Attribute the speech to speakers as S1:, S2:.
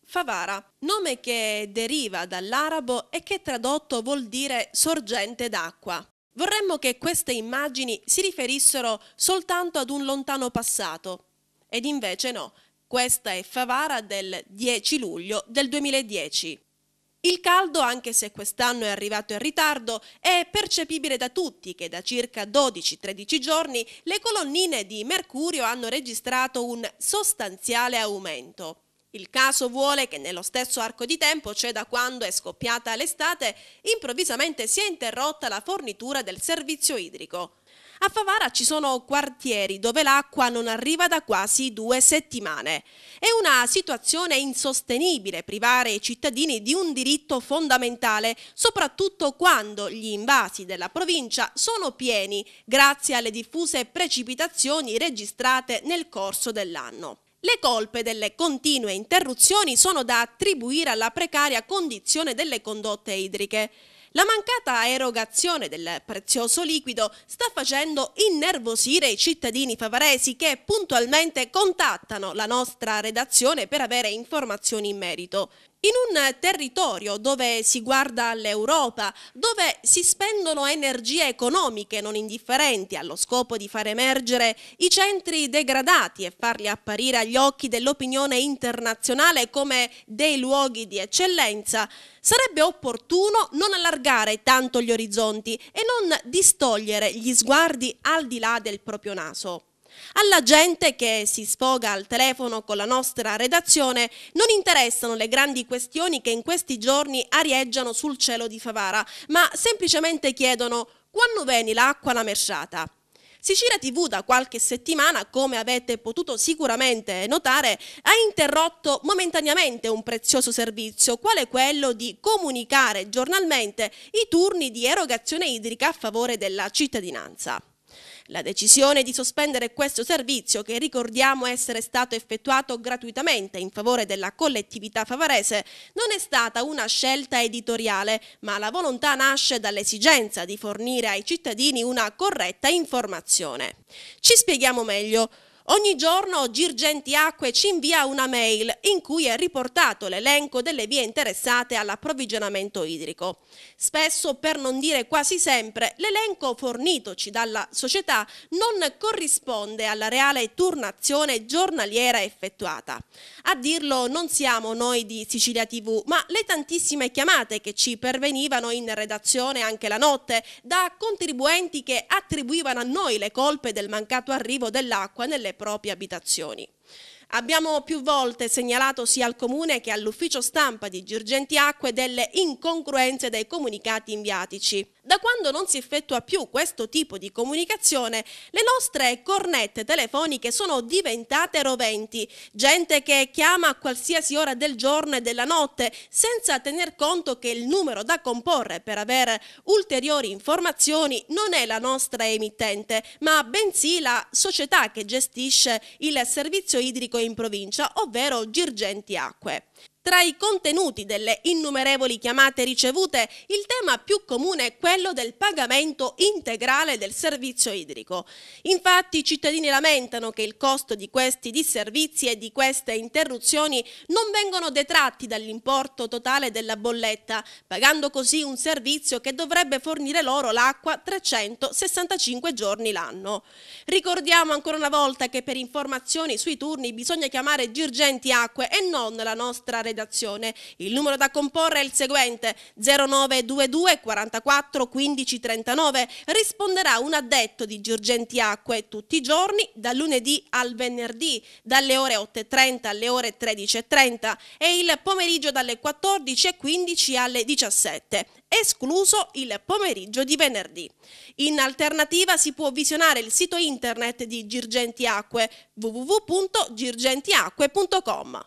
S1: Favara, nome che deriva dall'arabo e che tradotto vuol dire sorgente d'acqua. Vorremmo che queste immagini si riferissero soltanto ad un lontano passato. Ed invece no, questa è Favara del 10 luglio del 2010. Il caldo, anche se quest'anno è arrivato in ritardo, è percepibile da tutti che da circa 12-13 giorni le colonnine di mercurio hanno registrato un sostanziale aumento. Il caso vuole che nello stesso arco di tempo, cioè da quando è scoppiata l'estate, improvvisamente si è interrotta la fornitura del servizio idrico. A Favara ci sono quartieri dove l'acqua non arriva da quasi 2 settimane. È una situazione insostenibile privare i cittadini di un diritto fondamentale, soprattutto quando gli invasi della provincia sono pieni grazie alle diffuse precipitazioni registrate nel corso dell'anno. Le colpe delle continue interruzioni sono da attribuire alla precaria condizione delle condotte idriche. La mancata erogazione del prezioso liquido sta facendo innervosire i cittadini favaresi che puntualmente contattano la nostra redazione per avere informazioni in merito. In un territorio dove si guarda all'Europa, dove si spendono energie economiche non indifferenti allo scopo di far emergere i centri degradati e farli apparire agli occhi dell'opinione internazionale come dei luoghi di eccellenza, sarebbe opportuno non allargare tanto gli orizzonti e non distogliere gli sguardi al di là del proprio naso. Alla gente che si sfoga al telefono con la nostra redazione non interessano le grandi questioni che in questi giorni arieggiano sul cielo di Favara, ma semplicemente chiedono: quando viene l'acqua alla Mersciata? Sicilia TV da qualche settimana, come avete potuto sicuramente notare, ha interrotto momentaneamente un prezioso servizio, quale quello di comunicare giornalmente i turni di erogazione idrica a favore della cittadinanza. La decisione di sospendere questo servizio, che ricordiamo essere stato effettuato gratuitamente in favore della collettività favarese, non è stata una scelta editoriale, ma la volontà nasce dall'esigenza di fornire ai cittadini una corretta informazione. Ci spieghiamo meglio. Ogni giorno Girgenti Acque ci invia una mail in cui è riportato l'elenco delle vie interessate all'approvvigionamento idrico. Spesso, per non dire quasi sempre, l'elenco fornitoci dalla società non corrisponde alla reale turnazione giornaliera effettuata. A dirlo non siamo noi di Sicilia TV, ma le tantissime chiamate che ci pervenivano in redazione anche la notte da contribuenti che attribuivano a noi le colpe del mancato arrivo dell'acqua nelle proprie abitazioni. Abbiamo più volte segnalato sia al Comune che all'ufficio stampa di Girgenti Acque delle incongruenze dei comunicati inviatici. Da quando non si effettua più questo tipo di comunicazione, le nostre cornette telefoniche sono diventate roventi, gente che chiama a qualsiasi ora del giorno e della notte senza tener conto che il numero da comporre per avere ulteriori informazioni non è la nostra emittente, ma bensì la società che gestisce il servizio idrico in provincia, ovvero Girgenti Acque. Tra i contenuti delle innumerevoli chiamate ricevute, il tema più comune è quello del pagamento integrale del servizio idrico. Infatti i cittadini lamentano che il costo di questi disservizi e di queste interruzioni non vengono detratti dall'importo totale della bolletta, pagando così un servizio che dovrebbe fornire loro l'acqua 365 giorni l'anno. Ricordiamo ancora una volta che per informazioni sui turni bisogna chiamare Girgenti Acque e non la nostra redazione. Il numero da comporre è il seguente: 0922 44 15 39. Risponderà un addetto di Girgenti Acque tutti i giorni, dal lunedì al venerdì, dalle ore 8:30 alle ore 13:30 e il pomeriggio dalle 14:15 alle 17, escluso il pomeriggio di venerdì. In alternativa si può visionare il sito internet di Girgenti Acque, www.girgentiacque.com.